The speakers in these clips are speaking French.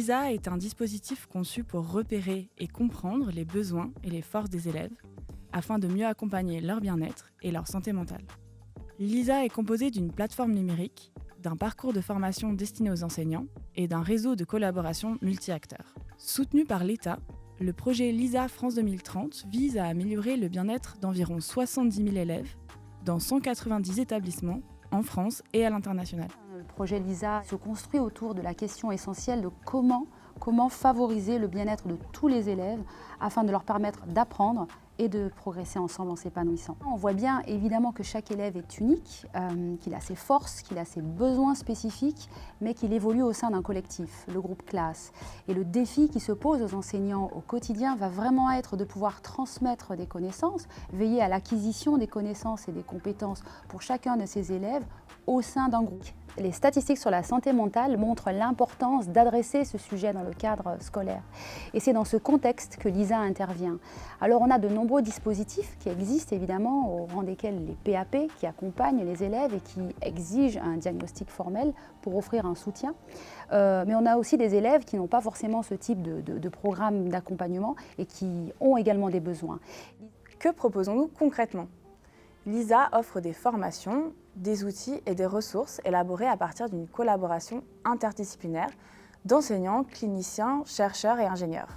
LISA est un dispositif conçu pour repérer et comprendre les besoins et les forces des élèves afin de mieux accompagner leur bien-être et leur santé mentale. LISA est composée d'une plateforme numérique, d'un parcours de formation destiné aux enseignants et d'un réseau de collaboration multi-acteurs. Soutenu par l'État, le projet LISA France 2030 vise à améliorer le bien-être d'environ 70 000 élèves dans 190 établissements en France et à l'international. Le projet LISA se construit autour de la question essentielle de comment favoriser le bien-être de tous les élèves afin de leur permettre d'apprendre et de progresser ensemble en s'épanouissant. On voit bien évidemment que chaque élève est unique, qu'il a ses forces, qu'il a ses besoins spécifiques, mais qu'il évolue au sein d'un collectif, le groupe classe. Et le défi qui se pose aux enseignants au quotidien va vraiment être de pouvoir transmettre des connaissances, veiller à l'acquisition des connaissances et des compétences pour chacun de ces élèves au sein d'un groupe. Les statistiques sur la santé mentale montrent l'importance d'adresser ce sujet dans le cadre scolaire. Et c'est dans ce contexte que LISA intervient. Alors on a de nombreux dispositifs qui existent évidemment, au rang desquels les PAP qui accompagnent les élèves et qui exigent un diagnostic formel pour offrir un soutien. Mais on a aussi des élèves qui n'ont pas forcément ce type de programme d'accompagnement et qui ont également des besoins. Que proposons-nous concrètement ? LISA offre des formations, des outils et des ressources élaborés à partir d'une collaboration interdisciplinaire d'enseignants, cliniciens, chercheurs et ingénieurs.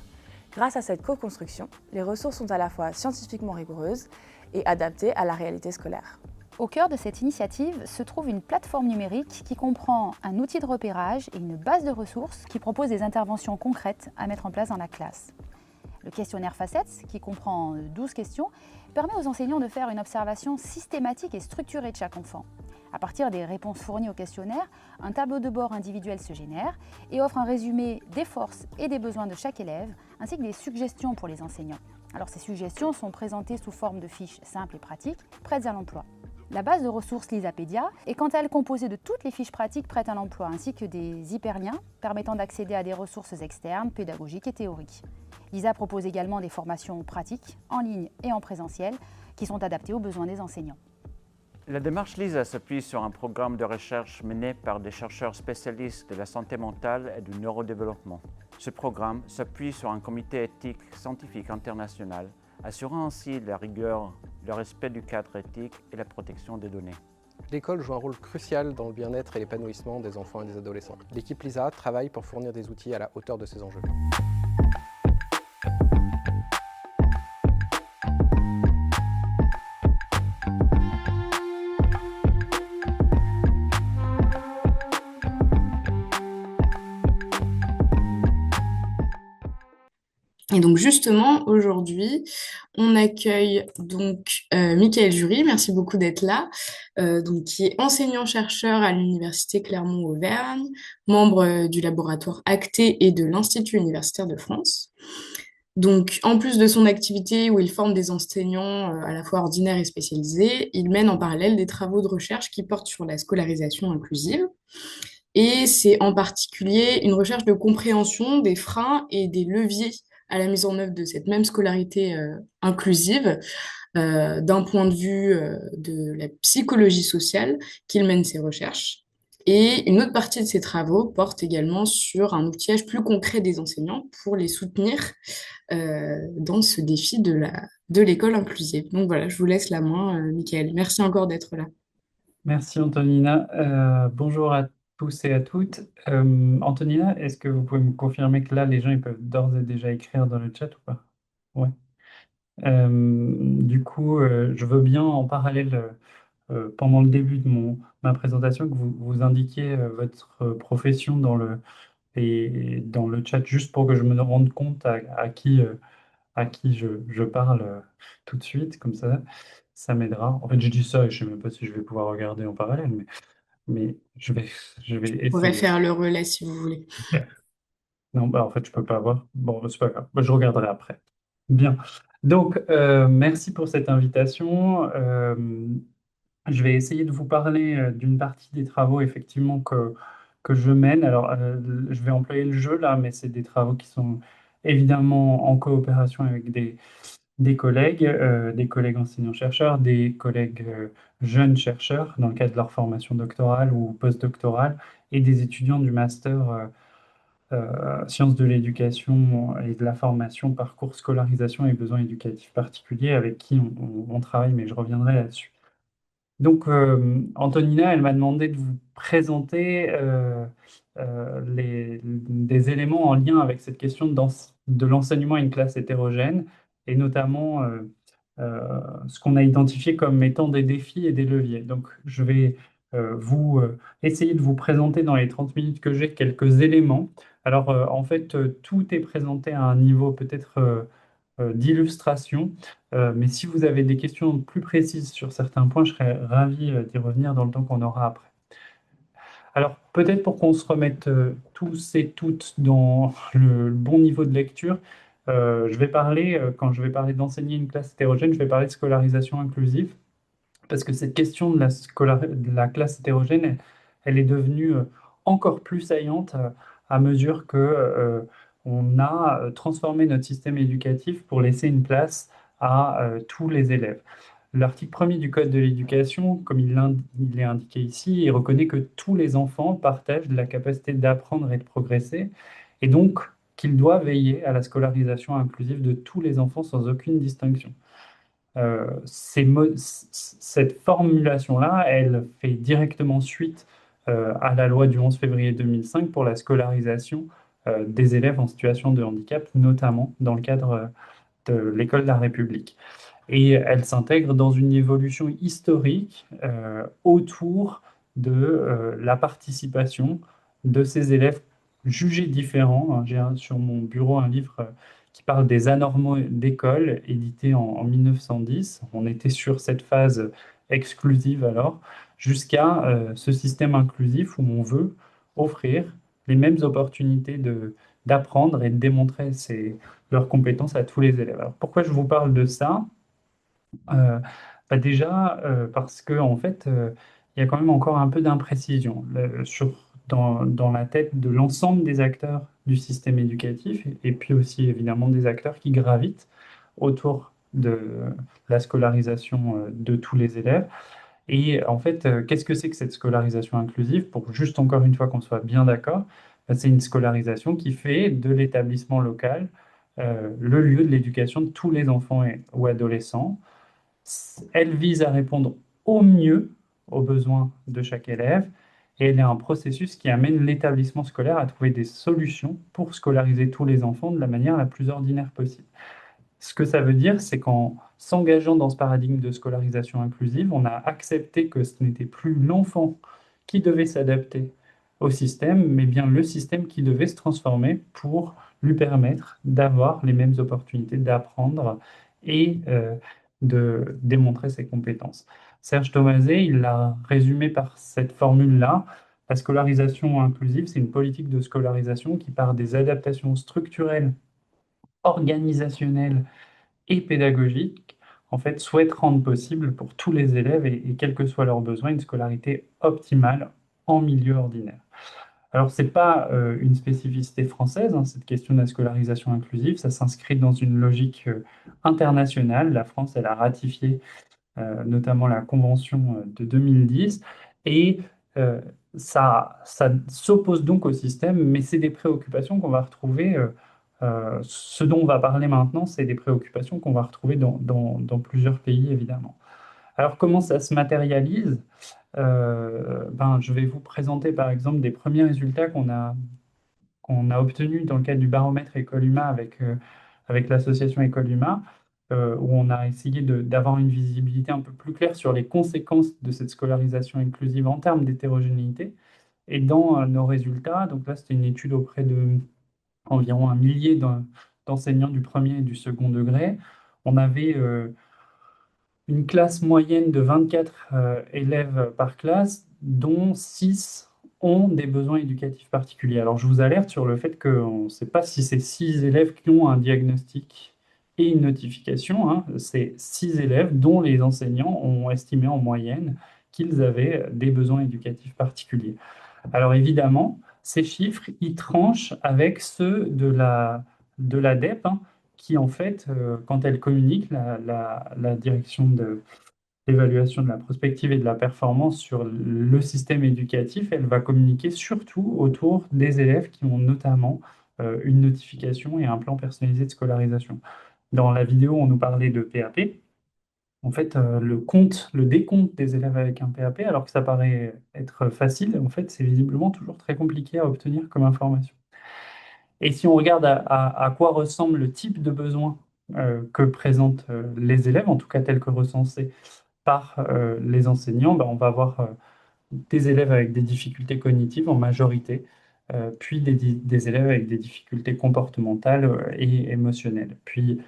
Grâce à cette co-construction, les ressources sont à la fois scientifiquement rigoureuses et adaptées à la réalité scolaire. Au cœur de cette initiative se trouve une plateforme numérique qui comprend un outil de repérage et une base de ressources qui propose des interventions concrètes à mettre en place dans la classe. Le questionnaire Facettes, qui comprend 12 questions, permet aux enseignants de faire une observation systématique et structurée de chaque enfant. À partir des réponses fournies au questionnaire, un tableau de bord individuel se génère et offre un résumé des forces et des besoins de chaque élève, ainsi que des suggestions pour les enseignants. Alors ces suggestions sont présentées sous forme de fiches simples et pratiques, prêtes à l'emploi. La base de ressources Lisapédia est quant à elle composée de toutes les fiches pratiques prêtes à l'emploi, ainsi que des hyperliens permettant d'accéder à des ressources externes, pédagogiques et théoriques. LISA propose également des formations pratiques, en ligne et en présentiel, qui sont adaptées aux besoins des enseignants. La démarche LISA s'appuie sur un programme de recherche mené par des chercheurs spécialistes de la santé mentale et du neurodéveloppement. Ce programme s'appuie sur un comité éthique scientifique international, assurant ainsi la rigueur, le respect du cadre éthique et la protection des données. L'école joue un rôle crucial dans le bien-être et l'épanouissement des enfants et des adolescents. L'équipe LISA travaille pour fournir des outils à la hauteur de ces enjeux. Et donc justement, aujourd'hui, on accueille donc Mickaël Jury, merci beaucoup d'être là, donc qui est enseignant-chercheur à l'Université Clermont-Auvergne, membre du laboratoire ACTE et de l'Institut universitaire de France. Donc, en plus de son activité où il forme des enseignants à la fois ordinaires et spécialisés, il mène en parallèle des travaux de recherche qui portent sur la scolarisation inclusive. Et c'est en particulier une recherche de compréhension des freins et des leviers à la mise en œuvre de cette même scolarité inclusive, d'un point de vue de la psychologie sociale qu'il mène ses recherches. Et une autre partie de ses travaux porte également sur un outillage plus concret des enseignants pour les soutenir dans ce défi de l'école inclusive. Donc voilà, je vous laisse la main, Mickaël. Merci encore d'être là. Merci Antonina. Bonjour à tous et à toutes. Antonina, est-ce que vous pouvez me confirmer que là, les gens ils peuvent d'ores et déjà écrire dans le chat ou pas? Ouais. Du coup, je veux bien en parallèle, pendant le début de ma présentation, que vous indiquiez votre profession dans le chat, juste pour que je me rende compte à qui je parle tout de suite, comme ça m'aidera. En fait, je dis ça et je ne sais même pas si je vais pouvoir regarder en parallèle, mais je vais On pourrait essayer. faire le relais si vous voulez. Non, bah en fait, je peux pas voir. Bon, c'est pas grave. Bah, je regarderai après. Bien. Donc, merci pour cette invitation. Je vais essayer de vous parler d'une partie des travaux, effectivement, que je mène. Alors, je vais employer le jeu là, mais c'est des travaux qui sont évidemment en coopération avec des collègues enseignants-chercheurs, des collègues jeunes chercheurs dans le cadre de leur formation doctorale ou postdoctorale, et des étudiants du master sciences de l'éducation et de la formation, parcours scolarisation et besoins éducatifs particuliers avec qui on travaille, mais je reviendrai là-dessus. Donc, Antonina, elle m'a demandé de vous présenter des éléments en lien avec cette question de l'enseignement à une classe hétérogène, et notamment ce qu'on a identifié comme étant des défis et des leviers. Donc, je vais vous essayer de vous présenter dans les 30 minutes que j'ai quelques éléments. Alors, en fait, tout est présenté à un niveau peut-être d'illustration. Mais si vous avez des questions plus précises sur certains points, je serais ravi d'y revenir dans le temps qu'on aura après. Alors, peut-être pour qu'on se remette tous et toutes dans le bon niveau de lecture, je vais parler, quand je vais parler d'enseigner une classe hétérogène, je vais parler de scolarisation inclusive, parce que cette question de de la classe hétérogène, elle est devenue encore plus saillante à mesure que on a transformé notre système éducatif pour laisser une place à tous les élèves. L'article 1er du Code de l'éducation, comme il est indiqué ici, il reconnaît que tous les enfants partagent la capacité d'apprendre et de progresser, et donc qu'il doit veiller à la scolarisation inclusive de tous les enfants sans aucune distinction. Cette formulation-là, elle fait directement suite à la loi du 11 février 2005 pour la scolarisation des élèves en situation de handicap, notamment dans le cadre de l'école de la République. Et elle s'intègre dans une évolution historique autour de la participation de ces élèves jugés différents. J'ai sur mon bureau un livre qui parle des anormaux d'école, édité en 1910. On était sur cette phase exclusive alors, jusqu'à ce système inclusif où on veut offrir les mêmes opportunités d'apprendre et de démontrer leurs compétences à tous les élèves. Alors pourquoi je vous parle de ça? Euh, Déjà, parce que en fait, il y a quand même encore un peu d'imprécision dans la tête de l'ensemble des acteurs du système éducatif, et puis aussi évidemment des acteurs qui gravitent autour de la scolarisation de tous les élèves. Et en fait, qu'est-ce que c'est que cette scolarisation inclusive? Pour juste encore une fois qu'on soit bien d'accord, c'est une scolarisation qui fait de l'établissement local le lieu de l'éducation de tous les enfants ou adolescents. Elle vise à répondre au mieux aux besoins de chaque élève, et elle est un processus qui amène l'établissement scolaire à trouver des solutions pour scolariser tous les enfants de la manière la plus ordinaire possible. Ce que ça veut dire, c'est qu'en s'engageant dans ce paradigme de scolarisation inclusive, on a accepté que ce n'était plus l'enfant qui devait s'adapter au système, mais bien le système qui devait se transformer pour lui permettre d'avoir les mêmes opportunités d'apprendre et de démontrer ses compétences. Serge Thomaset, il l'a résumé par cette formule-là. La scolarisation inclusive, c'est une politique de scolarisation qui part des adaptations structurelles, organisationnelles et pédagogiques, en fait, souhaite rendre possible pour tous les élèves, et quels que soient leurs besoins, une scolarité optimale en milieu ordinaire. Alors, ce n'est pas une spécificité française, hein, cette question de la scolarisation inclusive, ça s'inscrit dans une logique internationale. La France, elle a ratifié notamment la Convention de 2010, et ça s'oppose donc au système, mais c'est des préoccupations qu'on va retrouver. Ce dont on va parler maintenant, c'est des préoccupations qu'on va retrouver dans plusieurs pays, évidemment. Alors, comment ça se matérialise? Je vais vous présenter par exemple des premiers résultats qu'on a obtenus dans le cadre du baromètre Écoluma avec l'association Écoluma, où on a essayé d'avoir une visibilité un peu plus claire sur les conséquences de cette scolarisation inclusive en termes d'hétérogénéité. Et dans nos résultats, donc là c'était une étude auprès de environ 1 millier d'enseignants du premier et du second degré, on avait une classe moyenne de 24 élèves par classe, dont 6 ont des besoins éducatifs particuliers. Alors, je vous alerte sur le fait qu'on ne sait pas si c'est 6 élèves qui ont un diagnostic et une notification, hein. C'est 6 élèves dont les enseignants ont estimé en moyenne qu'ils avaient des besoins éducatifs particuliers. Alors, évidemment, ces chiffres, ils tranchent avec ceux de l'ADEP, hein, qui, en fait, quand elle communique, la direction l'évaluation de la prospective et de la performance sur le système éducatif, elle va communiquer surtout autour des élèves qui ont notamment une notification et un plan personnalisé de scolarisation. Dans la vidéo, on nous parlait de PAP. En fait, le décompte des élèves avec un PAP, alors que ça paraît être facile, en fait, c'est visiblement toujours très compliqué à obtenir comme information. Et si on regarde à quoi ressemble le type de besoin que présentent les élèves, en tout cas tel que recensé par les enseignants, ben, on va avoir des élèves avec des difficultés cognitives en majorité, puis des élèves avec des difficultés comportementales et émotionnelles. Puis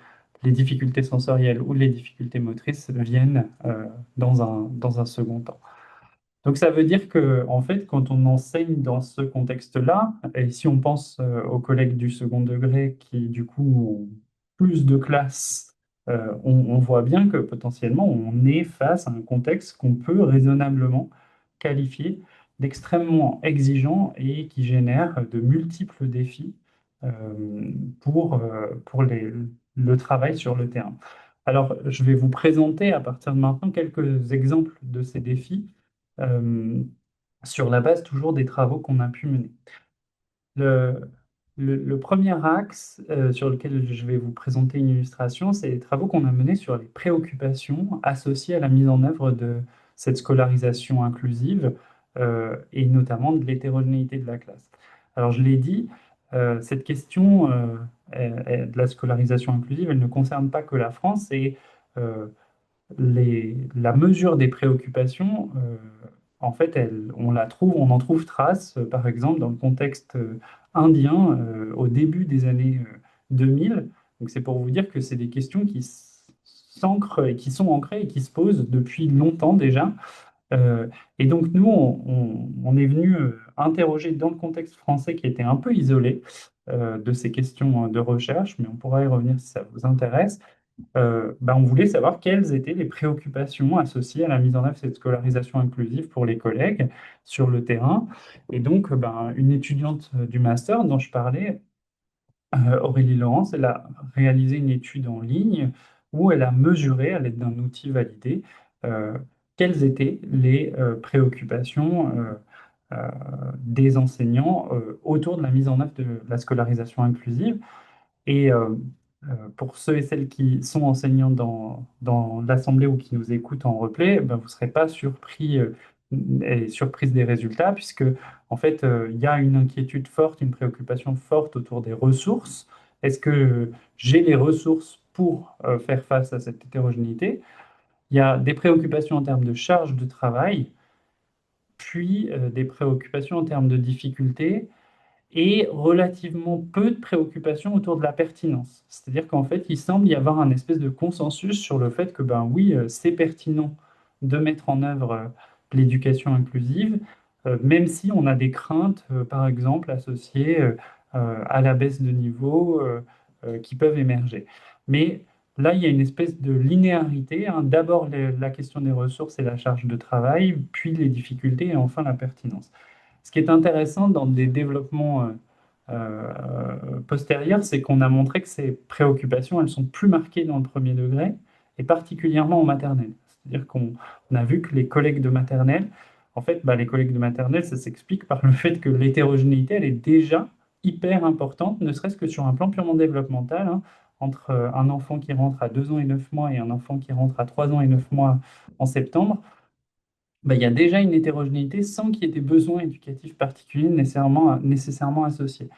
les difficultés sensorielles ou les difficultés motrices viennent dans un second temps. Donc ça veut dire que, en fait, quand on enseigne dans ce contexte-là, et si on pense aux collègues du second degré qui, du coup, ont plus de classes, on voit bien que potentiellement, on est face à un contexte qu'on peut raisonnablement qualifier d'extrêmement exigeant et qui génère de multiples défis euh, pour le travail sur le terrain. Alors, je vais vous présenter à partir de maintenant quelques exemples de ces défis euh, sur la base toujours des travaux qu'on a pu mener. Le, le premier axe sur lequel je vais vous présenter une illustration, c'est les travaux qu'on a menés sur les préoccupations associées à la mise en œuvre de cette scolarisation inclusive et notamment de l'hétérogénéité de la classe. Alors, je l'ai dit, cette question de la scolarisation inclusive, elle ne concerne pas que la France et euh, la mesure des préoccupations, en fait, on en trouve trace, par exemple, dans le contexte indien au début des années 2000. Donc, c'est pour vous dire que c'est des questions qui s'ancrent et qui sont ancrées et qui se posent depuis longtemps déjà. Euh, et donc, nous, on est venu interroger dans le contexte français qui était un peu isolé de ces questions de recherche, mais on pourra y revenir si ça vous intéresse. On voulait savoir quelles étaient les préoccupations associées à la mise en œuvre de cette scolarisation inclusive pour les collègues sur le terrain. Et donc, une étudiante du master dont je parlais, Aurélie Laurence, elle a réalisé une étude en ligne où elle a mesuré, à l'aide d'un outil validé, euh, quelles étaient les préoccupations des enseignants autour de la mise en œuvre de la scolarisation inclusive. Et pour ceux et celles qui sont enseignants dans l'Assemblée ou qui nous écoutent en replay, vous ne serez pas surpris et surprise des résultats, puisque en fait, il y a une inquiétude forte, une préoccupation forte autour des ressources. Est-ce que j'ai les ressources pour faire face à cette hétérogénéité? Il y a des préoccupations en termes de charge de travail, puis des préoccupations en termes de difficultés et relativement peu de préoccupations autour de la pertinence. C'est-à-dire qu'en fait, il semble y avoir un espèce de consensus sur le fait que, ben oui, c'est pertinent de mettre en œuvre l'éducation inclusive, même si on a des craintes, par exemple, associées à la baisse de niveau qui peuvent émerger. Mais là, il y a une espèce de linéarité, hein. D'abord la question des ressources et la charge de travail, puis les difficultés et enfin la pertinence. Ce qui est intéressant dans des développements postérieurs, c'est qu'on a montré que ces préoccupations, elles sont plus marquées dans le premier degré et particulièrement en maternelle. C'est-à-dire qu'on a vu que les collègues de maternelle, en fait, les collègues de maternelle, ça s'explique par le fait que l'hétérogénéité, elle est déjà hyper importante, ne serait-ce que sur un plan purement développemental, hein, entre un enfant qui rentre à 2 ans et 9 mois et un enfant qui rentre à 3 ans et 9 mois en septembre. Il y a déjà une hétérogénéité sans qu'il y ait des besoins éducatifs particuliers nécessairement associés.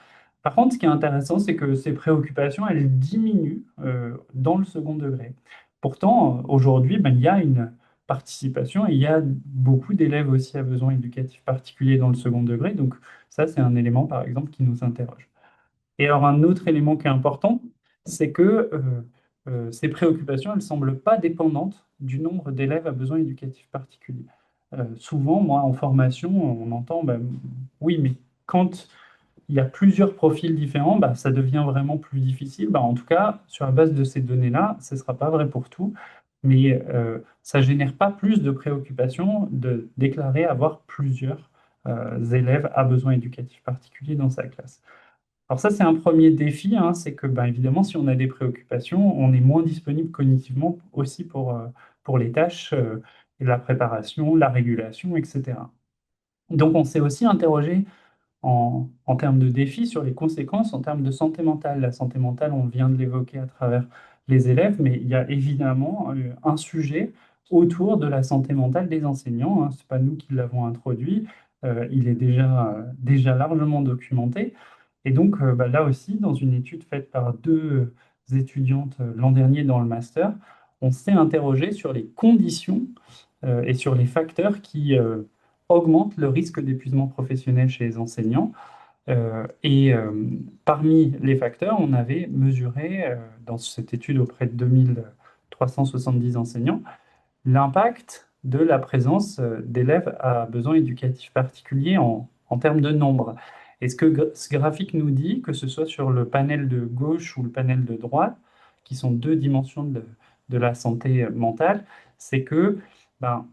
Par contre, ce qui est intéressant, c'est que ces préoccupations, elles diminuent dans le second degré. Pourtant, aujourd'hui, il y a une participation et il y a beaucoup d'élèves aussi à besoins éducatifs particuliers dans le second degré. Donc ça, c'est un élément, par exemple, qui nous interroge. Et alors, un autre élément qui est important, c'est que ces préoccupations, elles ne semblent pas dépendantes du nombre d'élèves à besoins éducatifs particuliers. Souvent, moi, en formation, on entend, oui, mais quand il y a plusieurs profils différents, ça devient vraiment plus difficile. En tout cas, sur la base de ces données-là, ce ne sera pas vrai pour tout, mais ça ne génère pas plus de préoccupations de déclarer avoir plusieurs élèves à besoins éducatifs particuliers dans sa classe. Alors ça, c'est un premier défi, hein, c'est que évidemment, si on a des préoccupations, on est moins disponible cognitivement aussi pour les tâches, la préparation, la régulation, etc. Donc on s'est aussi interrogé en termes de défis sur les conséquences en termes de santé mentale. La santé mentale, on vient de l'évoquer à travers les élèves, mais il y a évidemment un sujet autour de la santé mentale des enseignants, hein. Ce n'est pas nous qui l'avons introduit, il est déjà largement documenté. Et donc là aussi, dans une étude faite par deux étudiantes l'an dernier dans le master, on s'est interrogé sur les conditions et sur les facteurs qui augmentent le risque d'épuisement professionnel chez les enseignants. Parmi les facteurs, on avait mesuré, dans cette étude auprès de 2370 enseignants, l'impact de la présence d'élèves à besoins éducatifs particuliers en termes de nombre. Et ce graphique nous dit, que ce soit sur le panel de gauche ou le panel de droite, qui sont deux dimensions de la santé mentale, c'est que ben,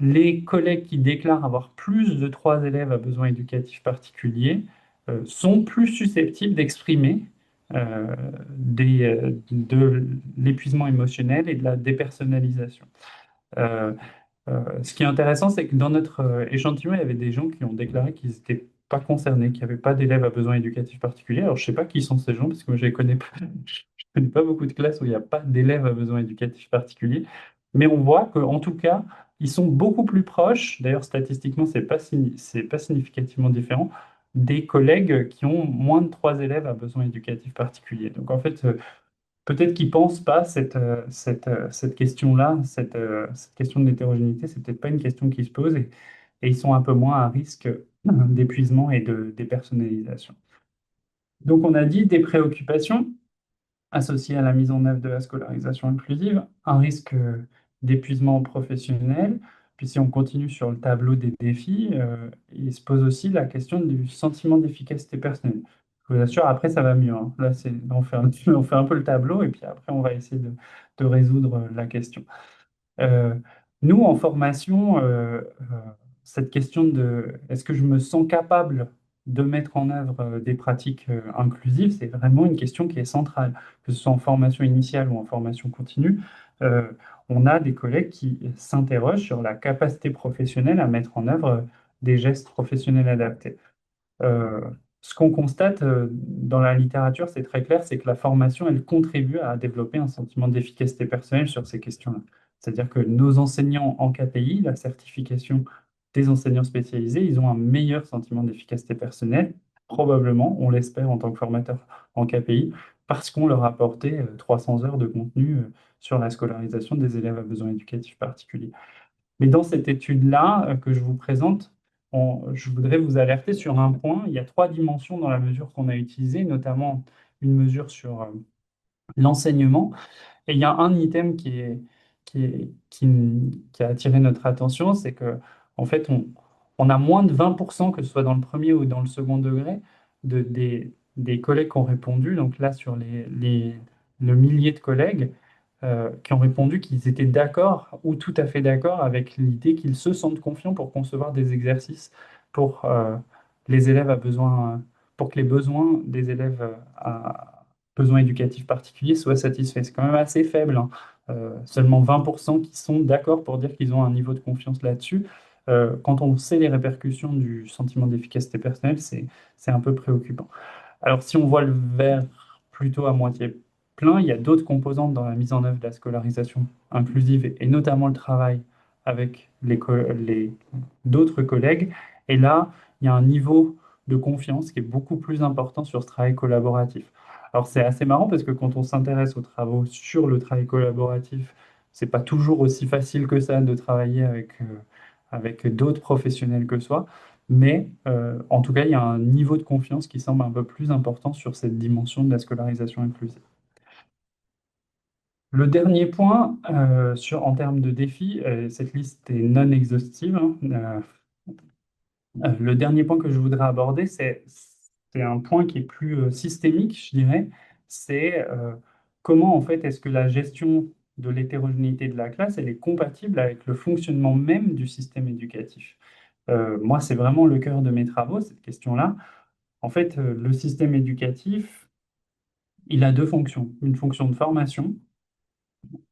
les collègues qui déclarent avoir plus de 3 élèves à besoins éducatifs particuliers sont plus susceptibles d'exprimer de l'épuisement émotionnel et de la dépersonnalisation. Euh, Ce qui est intéressant, c'est que dans notre échantillon, il y avait des gens qui ont déclaré qu'ils n'étaient pas concernés, qu'il n'y avait pas d'élèves à besoins éducatifs particuliers. Alors, je ne sais pas qui sont ces gens, parce que moi, je ne connais pas, je connais pas beaucoup de classes où il n'y a pas d'élèves à besoins éducatifs particuliers. Mais on voit qu'en tout cas, ils sont beaucoup plus proches, d'ailleurs, statistiquement, c'est pas significativement différent, des collègues qui ont moins de 3 élèves à besoins éducatifs particuliers. Donc, en fait, peut-être qu'ils ne pensent pas cette question-là, cette question de l'hétérogénéité, c'est peut-être pas une question qui se pose et ils sont un peu moins à risque d'épuisement et de dépersonnalisation. Donc on a dit des préoccupations associées à la mise en œuvre de la scolarisation inclusive, un risque d'épuisement professionnel. Puis si on continue sur le tableau des défis, il se pose aussi la question du sentiment d'efficacité personnelle. Je vous assure, après, ça va mieux, hein. Là, on fait un peu le tableau et puis après, on va essayer de résoudre la question. Euh, Nous, en formation, cette question de est-ce que je me sens capable de mettre en œuvre des pratiques inclusives, c'est vraiment une question qui est centrale, que ce soit en formation initiale ou en formation continue. Euh, on a des collègues qui s'interrogent sur la capacité professionnelle à mettre en œuvre des gestes professionnels adaptés. Euh, Ce qu'on constate dans la littérature, c'est très clair, c'est que la formation, elle contribue à développer un sentiment d'efficacité personnelle sur ces questions-là. C'est-à-dire que nos enseignants en KPI, la certification des enseignants spécialisés, ils ont un meilleur sentiment d'efficacité personnelle, probablement, on l'espère en tant que formateur en KPI, parce qu'on leur a apporté 300 heures de contenu sur la scolarisation des élèves à besoins éducatifs particuliers. Mais dans cette étude-là que je vous présente, je voudrais vous alerter sur un point. Il y a 3 dimensions dans la mesure qu'on a utilisée, notamment une mesure sur l'enseignement. Et il y a un item qui a attiré notre attention, c'est que en fait, on a moins de 20%, que ce soit dans le premier ou dans le second degré, des collègues qui ont répondu. Donc là, sur le millier de collègues, qui ont répondu qu'ils étaient d'accord ou tout à fait d'accord avec l'idée qu'ils se sentent confiants pour concevoir des exercices pour les élèves à besoin, pour que les besoins des élèves à besoins éducatifs particuliers soient satisfaits. C'est quand même assez faible, hein. Seulement 20% qui sont d'accord pour dire qu'ils ont un niveau de confiance là-dessus. Quand on sait les répercussions du sentiment d'efficacité personnelle, c'est un peu préoccupant. Alors, si on voit le verre plutôt à moitié plein, il y a d'autres composantes dans la mise en œuvre de la scolarisation inclusive et notamment le travail avec d'autres collègues. Et là, il y a un niveau de confiance qui est beaucoup plus important sur ce travail collaboratif. Alors, c'est assez marrant parce que quand on s'intéresse aux travaux sur le travail collaboratif, c'est pas toujours aussi facile que ça de travailler avec d'autres professionnels que soi. Mais en tout cas, il y a un niveau de confiance qui semble un peu plus important sur cette dimension de la scolarisation inclusive. Le dernier point, en termes de défis, cette liste est non exhaustive, hein. Le dernier point que je voudrais aborder, c'est un point qui est plus systémique, je dirais. C'est comment, en fait, est-ce que la gestion de l'hétérogénéité de la classe, elle est compatible avec le fonctionnement même du système éducatif. Moi, c'est vraiment le cœur de mes travaux, cette question-là. En fait, le système éducatif, il a deux fonctions. Une fonction de formation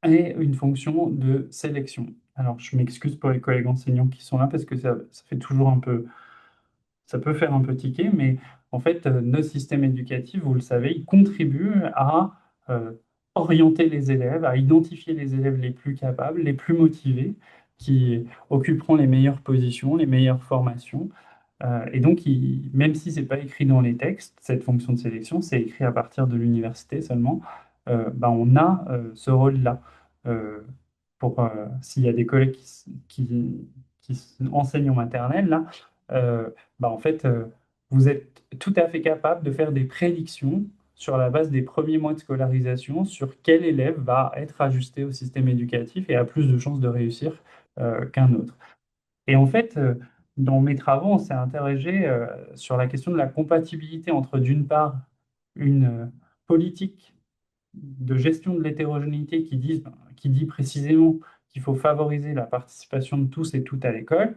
et une fonction de sélection. Alors, je m'excuse pour les collègues enseignants qui sont là parce que ça fait toujours un peu, ça peut faire un peu tiquer, mais en fait, nos systèmes éducatifs, vous le savez, ils contribuent à euh, orienter les élèves, à identifier les élèves les plus capables, les plus motivés, qui occuperont les meilleures positions, les meilleures formations. Et donc, même si c'est pas écrit dans les textes, cette fonction de sélection, c'est écrit à partir de l'université seulement, on a ce rôle-là. Euh, S'il y a des collègues qui enseignent en maternelle, là, en fait, vous êtes tout à fait capable de faire des prédictions sur la base des premiers mois de scolarisation sur quel élève va être ajusté au système éducatif et a plus de chances de réussir qu'un autre. Et en fait, dans mes travaux, on s'est interrogé sur la question de la compatibilité entre, d'une part, une politique de gestion de l'hétérogénéité qui dit précisément qu'il faut favoriser la participation de tous et toutes à l'école,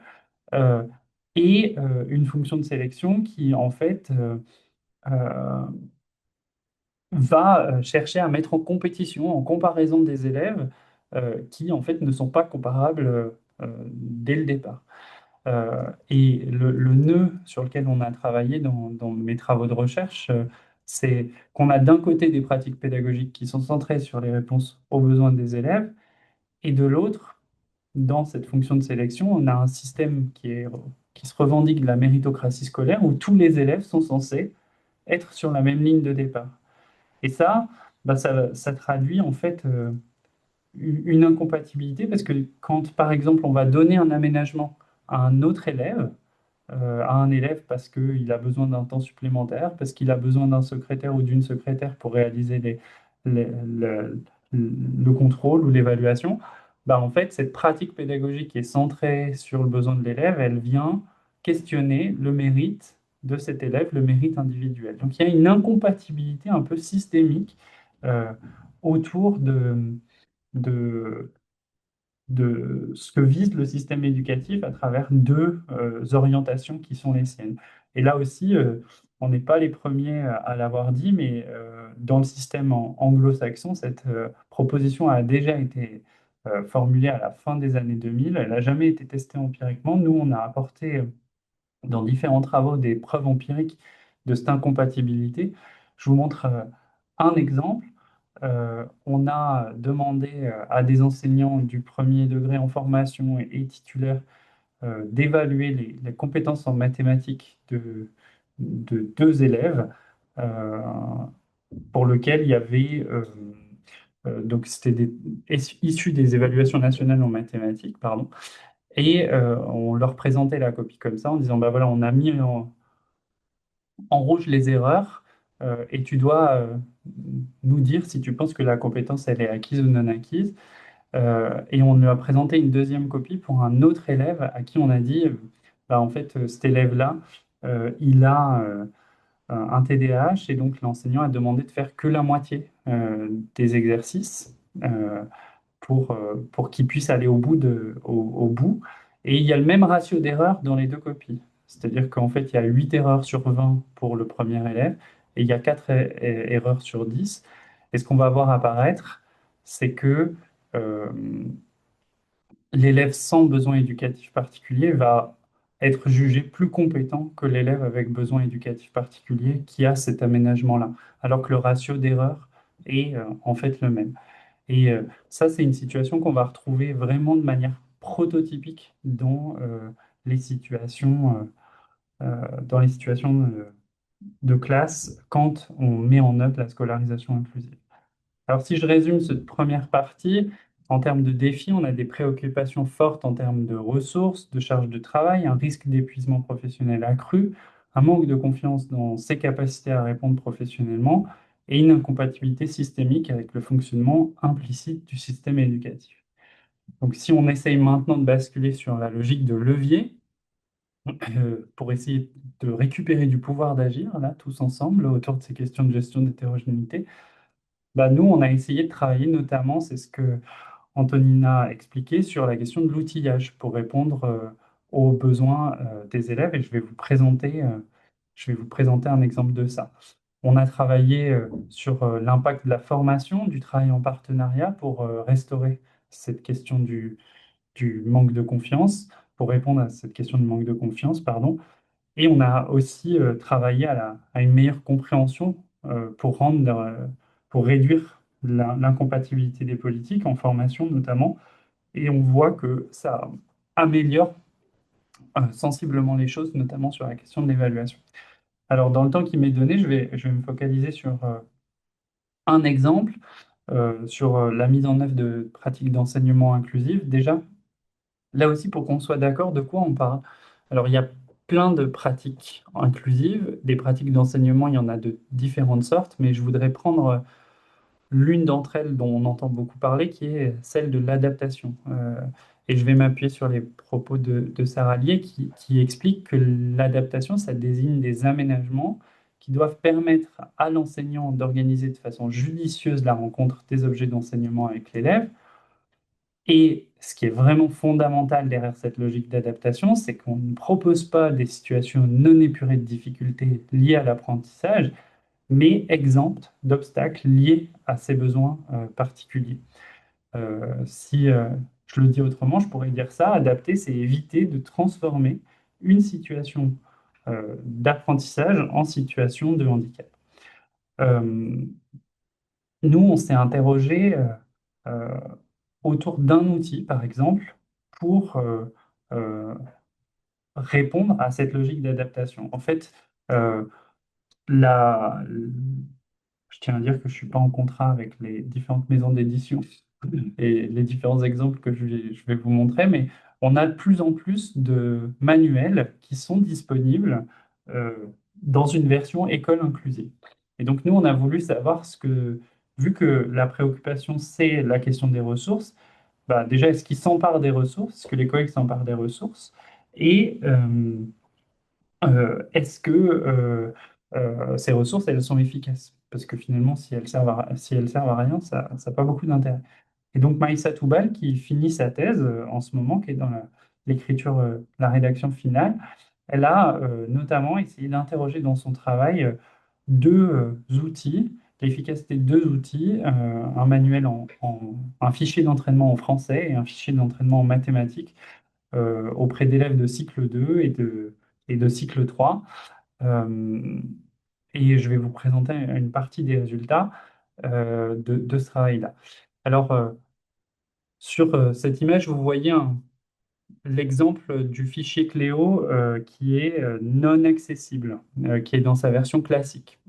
euh, et une fonction de sélection qui, en fait, euh, va chercher à mettre en compétition, en comparaison des élèves qui, en fait, ne sont pas comparables dès le départ. Et le nœud sur lequel on a travaillé dans mes travaux de recherche, c'est qu'on a d'un côté des pratiques pédagogiques qui sont centrées sur les réponses aux besoins des élèves, et de l'autre, dans cette fonction de sélection, on a un système qui se revendique de la méritocratie scolaire où tous les élèves sont censés être sur la même ligne de départ. Et ça, ça traduit en fait une incompatibilité parce que quand, par exemple, on va donner un aménagement à un autre élève, à un élève parce qu'il a besoin d'un temps supplémentaire, parce qu'il a besoin d'un secrétaire ou d'une secrétaire pour réaliser les- le, le contrôle ou l'évaluation, en fait, cette pratique pédagogique qui est centrée sur le besoin de l'élève, elle vient questionner le mérite de cet élève, le mérite individuel. Donc il y a une incompatibilité un peu systémique euh, autour de, de ce que vise le système éducatif à travers deux orientations qui sont les siennes. Et là aussi, on n'est pas les premiers à l'avoir dit, mais dans le système anglo-saxon, cette proposition a déjà été formulée à la fin des années 2000. Elle n'a jamais été testée empiriquement. Nous, on a apporté dans différents travaux des preuves empiriques de cette incompatibilité. Je vous montre un exemple. On a demandé à des enseignants du premier degré en formation et titulaires d'évaluer les compétences en mathématiques de deux élèves euh, pour lesquels il y avait, donc c'était issu des évaluations nationales en mathématiques, pardon, et on leur présentait la copie comme ça en disant, bah voilà, on a mis en rouge les erreurs et tu dois nous dire si tu penses que la compétence elle est acquise ou non acquise. Et on lui a présenté une deuxième copie pour un autre élève à qui on a dit, en fait, cet élève-là, il a un TDAH et donc l'enseignant a demandé de faire que la moitié des exercices pour qu'il puisse aller au bout. Et il y a le même ratio d'erreurs dans les deux copies. C'est-à-dire qu'en fait, il y a 8 erreurs sur 20 pour le premier élève et il y a 4 erreurs sur 10. Et ce qu'on va voir apparaître, c'est que euh, l'élève sans besoin éducatif particulier va être jugé plus compétent que l'élève avec besoin éducatif particulier qui a cet aménagement-là, alors que le ratio d'erreur est en fait le même. Et ça, c'est une situation qu'on va retrouver vraiment de manière prototypique dans les situations de classe quand on met en œuvre la scolarisation inclusive. Alors, si je résume cette première partie, en termes de défis, on a des préoccupations fortes en termes de ressources, de charges de travail, un risque d'épuisement professionnel accru, un manque de confiance dans ses capacités à répondre professionnellement et une incompatibilité systémique avec le fonctionnement implicite du système éducatif. Donc, si on essaye maintenant de basculer sur la logique de levier, pour essayer de récupérer du pouvoir d'agir, là, tous ensemble, autour de ces questions de gestion d'hétérogénéité, nous, on a essayé de travailler notamment, c'est ce que Antonina a expliqué, sur la question de l'outillage pour répondre aux besoins des élèves et je vais vous présenter un exemple de ça. On a travaillé sur l'impact de la formation, du travail en partenariat pour restaurer cette question du manque de confiance, pour répondre à cette question du manque de confiance, pardon. Et on a aussi travaillé à une meilleure compréhension pour réduire l'incompatibilité des politiques en formation notamment. Et on voit que ça améliore sensiblement les choses, notamment sur la question de l'évaluation. Alors, dans le temps qui m'est donné, je vais me focaliser sur un exemple, sur la mise en œuvre de pratiques d'enseignement inclusives. Déjà, là aussi, pour qu'on soit d'accord, de quoi on parle? Alors, il y a plein de pratiques inclusives, des pratiques d'enseignement, il y en a de différentes sortes, mais je voudrais prendre l'une d'entre elles dont on entend beaucoup parler, qui est celle de l'adaptation. Et je vais m'appuyer sur les propos de Sarah Lié qui explique que l'adaptation, ça désigne des aménagements qui doivent permettre à l'enseignant d'organiser de façon judicieuse la rencontre des objets d'enseignement avec l'élève. Et ce qui est vraiment fondamental derrière cette logique d'adaptation, c'est qu'on ne propose pas des situations non épurées de difficultés liées à l'apprentissage, mais exemptes d'obstacles liés à ses besoins particuliers. Si je le dis autrement, je pourrais dire ça, adapter, c'est éviter de transformer une situation d'apprentissage en situation de handicap. Euh, Nous, on s'est interrogé euh, autour d'un outil, par exemple, pour euh, répondre à cette logique d'adaptation. En fait, euh, la, je tiens à dire que je ne suis pas en contrat avec les différentes maisons d'édition et les différents exemples que je vais vous montrer, mais on a de plus en plus de manuels qui sont disponibles euh, dans une version école inclusive. Et donc nous, on a voulu savoir vu que la préoccupation, c'est la question des ressources, bah, déjà, est-ce qu'ils s'emparent des ressources? Est-ce que les collègues s'emparent des ressources? Et est-ce que ces ressources, elles sont efficaces? Parce que finalement, si elles servent à rien, ça n'a pas beaucoup d'intérêt. Et donc, Maïssa Toubal, qui finit sa thèse en ce moment, qui est dans l'écriture, la rédaction finale, elle a notamment essayé d'interroger dans son travail deux outils, l'efficacité de deux outils, un manuel un fichier d'entraînement en français et un fichier d'entraînement en mathématiques auprès d'élèves de cycle 2 et de cycle 3. Euh, et je vais vous présenter une partie des résultats de ce travail-là. Alors, sur cette image, vous voyez l'exemple du fichier Cléo qui est non accessible, qui est dans sa version classique.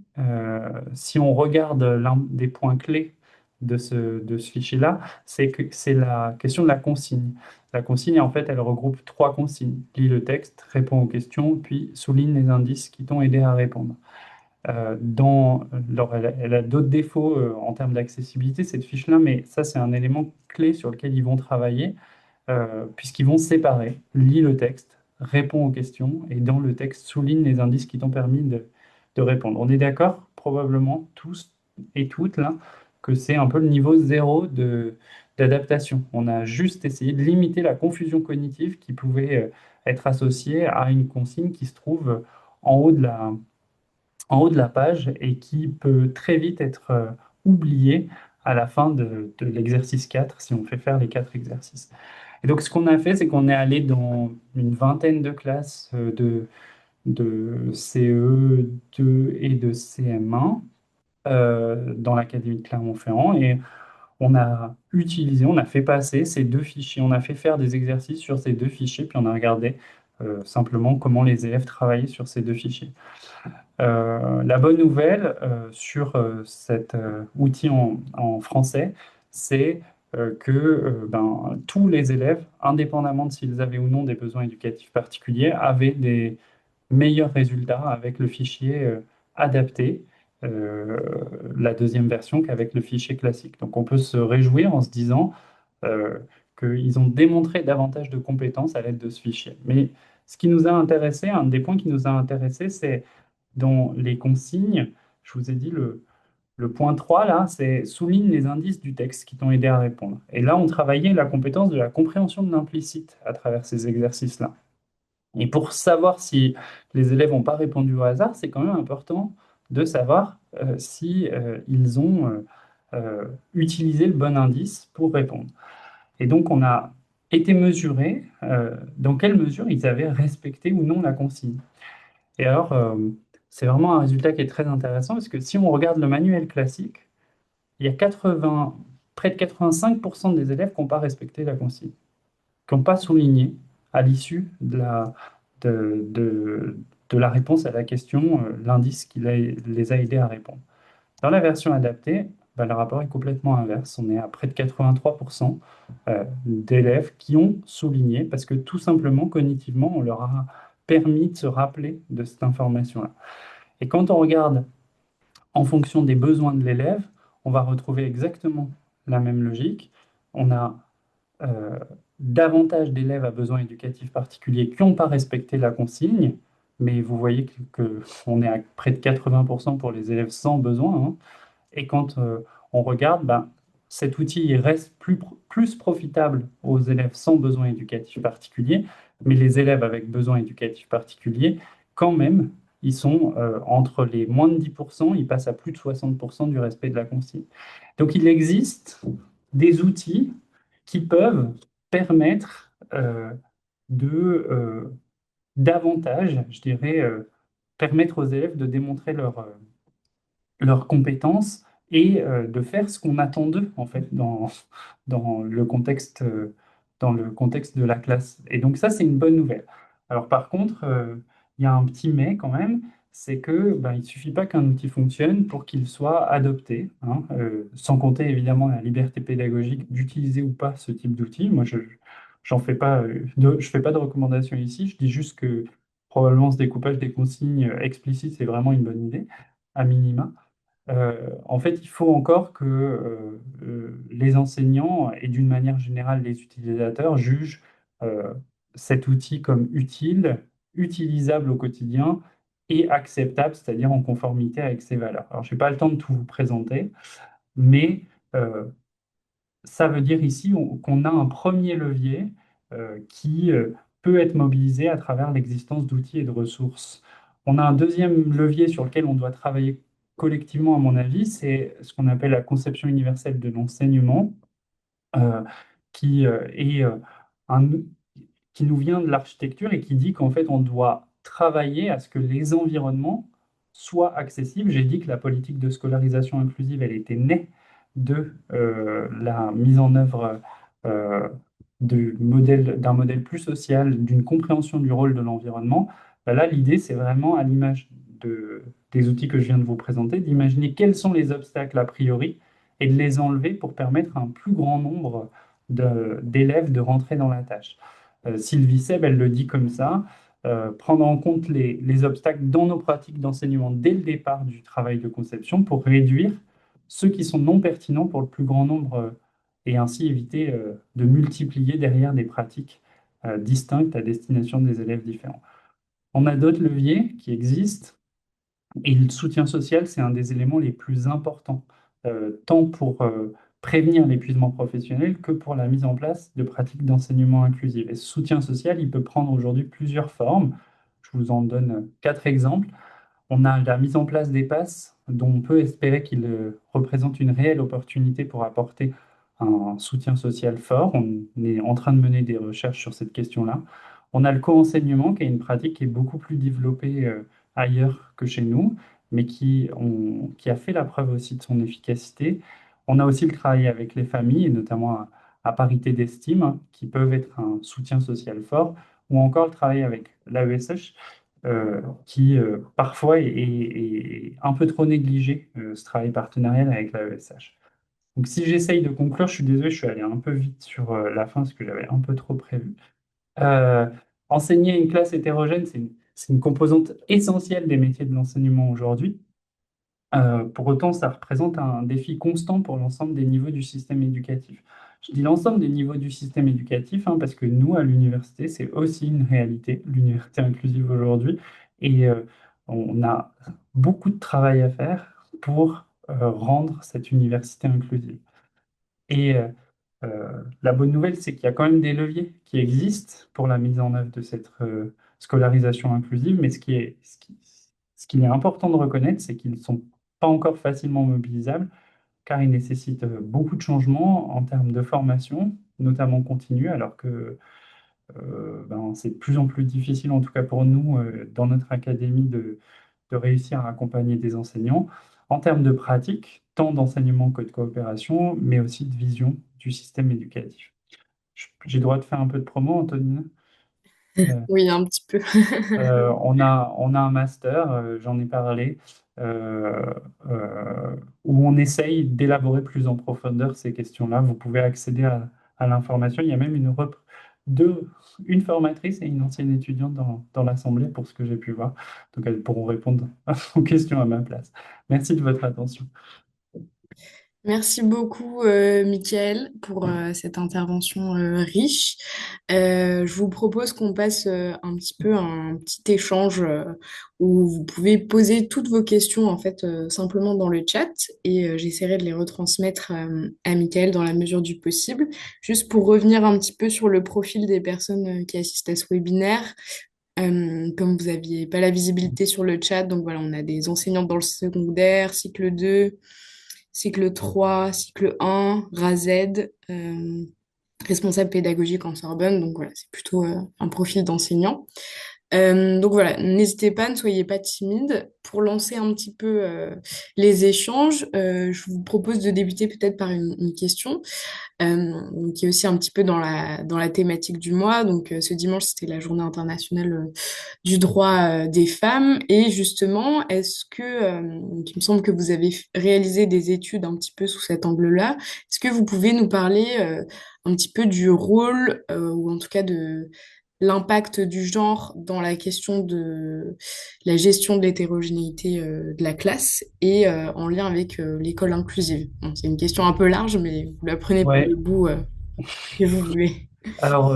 Si on regarde l'un des points clés de ce fichier-là, c'est la question de la consigne. La consigne, en fait, elle regroupe trois consignes. Lis le texte, réponds aux questions, puis souligne les indices qui t'ont aidé à répondre. Alors, elle a d'autres défauts en termes d'accessibilité, cette fiche-là, mais ça, c'est un élément clé sur lequel ils vont travailler puisqu'ils vont séparer, lis le texte, réponds aux questions, et dans le texte, souligne les indices qui t'ont permis de répondre. On est d'accord, probablement, tous et toutes, là, que c'est un peu le niveau zéro d'adaptation. On a juste essayé de limiter la confusion cognitive qui pouvait être associée à une consigne qui se trouve en haut de la page et qui peut très vite être oubliée à la fin de l'exercice 4 si on fait faire les quatre exercices. Et donc, ce qu'on a fait, c'est qu'on est allé dans une vingtaine de classes de CE2 et de CM1 dans l'Académie de Clermont-Ferrand. Et on a fait passer ces deux fichiers, on a fait faire des exercices sur ces deux fichiers, puis on a regardé simplement comment les élèves travaillaient sur ces deux fichiers. La bonne nouvelle sur cet outil en français, c'est que tous les élèves, indépendamment de s'ils avaient ou non des besoins éducatifs particuliers, avaient des meilleurs résultats avec le fichier adapté, euh, la deuxième version, qu'avec le fichier classique. Donc on peut se réjouir en se disant euh, qu'ils ont démontré davantage de compétences à l'aide de ce fichier. Mais ce qui nous a intéressé, un des points qui nous a intéressé, c'est dans les consignes, je vous ai dit le point 3, là, c'est souligne les indices du texte qui t'ont aidé à répondre. Et là, on travaillait la compétence de la compréhension de l'implicite à travers ces exercices-là. Et pour savoir si les élèves n'ont pas répondu au hasard, c'est quand même important de savoir si ils ont utilisé le bon indice pour répondre. Et donc, on a été mesuré dans quelle mesure ils avaient respecté ou non la consigne. Et alors, c'est vraiment un résultat qui est très intéressant parce que si on regarde le manuel classique, il y a près de 85% des élèves qui n'ont pas respecté la consigne, qui n'ont pas souligné à l'issue de la réponse à la question l'indice les a aidés à répondre. Dans la version adaptée, bah, le rapport est complètement inverse. On est à près de 83% d'élèves qui ont souligné parce que tout simplement, cognitivement, on leur a permis de se rappeler de cette information-là. Et quand on regarde en fonction des besoins de l'élève, on va retrouver exactement la même logique. On a euh, davantage d'élèves à besoins éducatifs particuliers qui n'ont pas respecté la consigne, mais vous voyez qu'on est à près de 80% pour les élèves sans besoin, hein. Et quand on regarde, ben, cet outil il reste plus profitable aux élèves sans besoins éducatifs particuliers, mais les élèves avec besoins éducatifs particuliers, quand même, ils sont entre les moins de 10%, ils passent à plus de 60% du respect de la consigne. Donc il existe des outils qui peuvent permettre de davantage, je dirais, permettre aux élèves de démontrer leurs compétences et de faire ce qu'on attend d'eux, en fait, dans dans le contexte de la classe. Et donc ça, c'est une bonne nouvelle. Alors par contre, il y a un petit mais quand même, c'est que ben, il ne suffit pas qu'un outil fonctionne pour qu'il soit adopté, hein, sans compter évidemment la liberté pédagogique d'utiliser ou pas ce type d'outil. Moi, je fais pas de recommandation ici, je dis juste que probablement ce découpage des consignes explicites, c'est vraiment une bonne idée, à minima. En fait, il faut encore que les enseignants et d'une manière générale les utilisateurs jugent euh, cet outil comme utile, utilisable au quotidien et acceptable, c'est-à-dire en conformité avec ses valeurs. Alors, je n'ai pas le temps de tout vous présenter, mais euh, ça veut dire ici qu'on a un premier levier qui peut être mobilisé à travers l'existence d'outils et de ressources. On a un deuxième levier sur lequel on doit travailler collectivement, à mon avis, c'est ce qu'on appelle la conception universelle de l'enseignement, euh, qui est un, qui nous vient de l'architecture et qui dit qu'en fait, on doit travailler à ce que les environnements soient accessibles. J'ai dit que la politique de scolarisation inclusive, elle était née de la mise en œuvre euh, d'un modèle plus social, d'une compréhension du rôle de l'environnement. Ben là, l'idée, c'est vraiment, à l'image des outils que je viens de vous présenter, d'imaginer quels sont les obstacles a priori et de les enlever pour permettre à un plus grand nombre d'élèves de rentrer dans la tâche. Sylvie Seb, elle le dit comme ça, prendre en compte les obstacles dans nos pratiques d'enseignement dès le départ du travail de conception pour réduire ceux qui sont non pertinents pour le plus grand nombre et ainsi éviter de multiplier derrière des pratiques distinctes à destination des élèves différents. On a d'autres leviers qui existent et le soutien social, c'est un des éléments les plus importants, tant pour prévenir l'épuisement professionnel que pour la mise en place de pratiques d'enseignement inclusive. Et ce soutien social, il peut prendre aujourd'hui plusieurs formes. Je vous en donne quatre exemples. On a la mise en place des passes, dont on peut espérer qu'ils représentent une réelle opportunité pour apporter un soutien social fort. On est en train de mener des recherches sur cette question-là. On a le co-enseignement, qui est une pratique qui est beaucoup plus développée ailleurs que chez nous, mais qui a fait la preuve aussi de son efficacité. On a aussi le travail avec les familles, et notamment à parité d'estime, hein, qui peuvent être un soutien social fort, ou encore le travail avec l'AESH, qui parfois est un peu trop négligé, ce travail partenarial avec la ESH. Donc si j'essaye de conclure, je suis désolé, je suis allé un peu vite sur la fin, parce que j'avais un peu trop prévu. Euh, Enseigner une classe hétérogène, c'est une composante essentielle des métiers de l'enseignement aujourd'hui. Pour autant, ça représente un défi constant pour l'ensemble des niveaux du système éducatif. Je dis l'ensemble des niveaux du système éducatif, hein, parce que nous, à l'université, c'est aussi une réalité, l'université inclusive aujourd'hui, et on a beaucoup de travail à faire pour rendre cette université inclusive. Et la bonne nouvelle, c'est qu'il y a quand même des leviers qui existent pour la mise en œuvre de cette scolarisation inclusive, mais Ce qu'il est important de reconnaître, c'est qu'ils ne sont pas encore facilement mobilisables, car ils nécessitent beaucoup de changements en termes de formation, notamment continue, alors que c'est de plus en plus difficile, en tout cas pour nous, dans notre académie, de réussir à accompagner des enseignants en termes de pratique, tant d'enseignement que de coopération, mais aussi de vision du système éducatif. J'ai le droit de faire un peu de promo, Antonine? Euh, Oui, un petit peu. on a un master, j'en ai parlé, euh, où on essaye d'élaborer plus en profondeur ces questions-là. Vous pouvez accéder à l'information. Il y a même une formatrice et une ancienne étudiante dans l'assemblée, pour ce que j'ai pu voir. Donc, elles pourront répondre aux questions à ma place. Merci de votre attention. Merci beaucoup, Michael, pour cette intervention riche. Je vous propose qu'on passe un petit peu à un petit échange où vous pouvez poser toutes vos questions en fait simplement dans le chat et j'essaierai de les retransmettre à Michael dans la mesure du possible. Juste pour revenir un petit peu sur le profil des personnes qui assistent à ce webinaire. Comme vous n'aviez pas la visibilité sur le chat, donc voilà, on a des enseignantes dans le secondaire, cycle 2, cycle 3, cycle 1, RAZED, responsable pédagogique en Sorbonne. Donc voilà, c'est plutôt un profil d'enseignant. Donc voilà, n'hésitez pas, ne soyez pas timide. Pour lancer un petit peu les échanges, je vous propose de débuter peut-être par une question qui est aussi un petit peu dans la thématique du mois. Donc ce dimanche, c'était la journée internationale du droit des femmes. Et justement, il me semble que vous avez réalisé des études un petit peu sous cet angle-là. Est-ce que vous pouvez nous parler un petit peu du rôle, ou en tout cas de l'impact du genre dans la question de la gestion de l'hétérogénéité de la classe et en lien avec l'école inclusive? Bon, c'est une question un peu large, mais vous la prenez par Ouais, le bout que vous voulez. alors,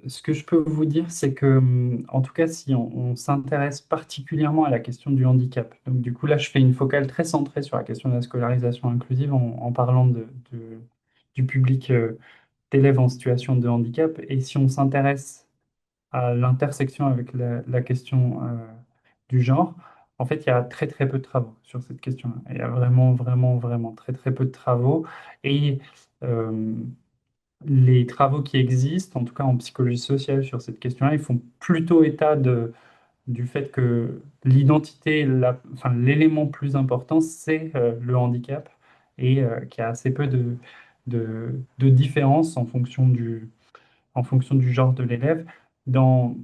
ce que je peux vous dire, c'est que, en tout cas, si on s'intéresse particulièrement à la question du handicap, donc du coup, là, je fais une focale très centrée sur la question de la scolarisation inclusive en parlant du public d'élèves en situation de handicap. Et si on s'intéresse à l'intersection avec la question du genre, en fait, il y a très, très peu de travaux sur cette question-là. Il y a vraiment, vraiment, vraiment très, très peu de travaux. Et euh, les travaux qui existent, en tout cas en psychologie sociale sur cette question-là, ils font plutôt état du fait que l'identité, enfin, l'élément plus important, c'est le handicap et qu'il y a assez peu de différence en fonction du genre de l'élève. Dans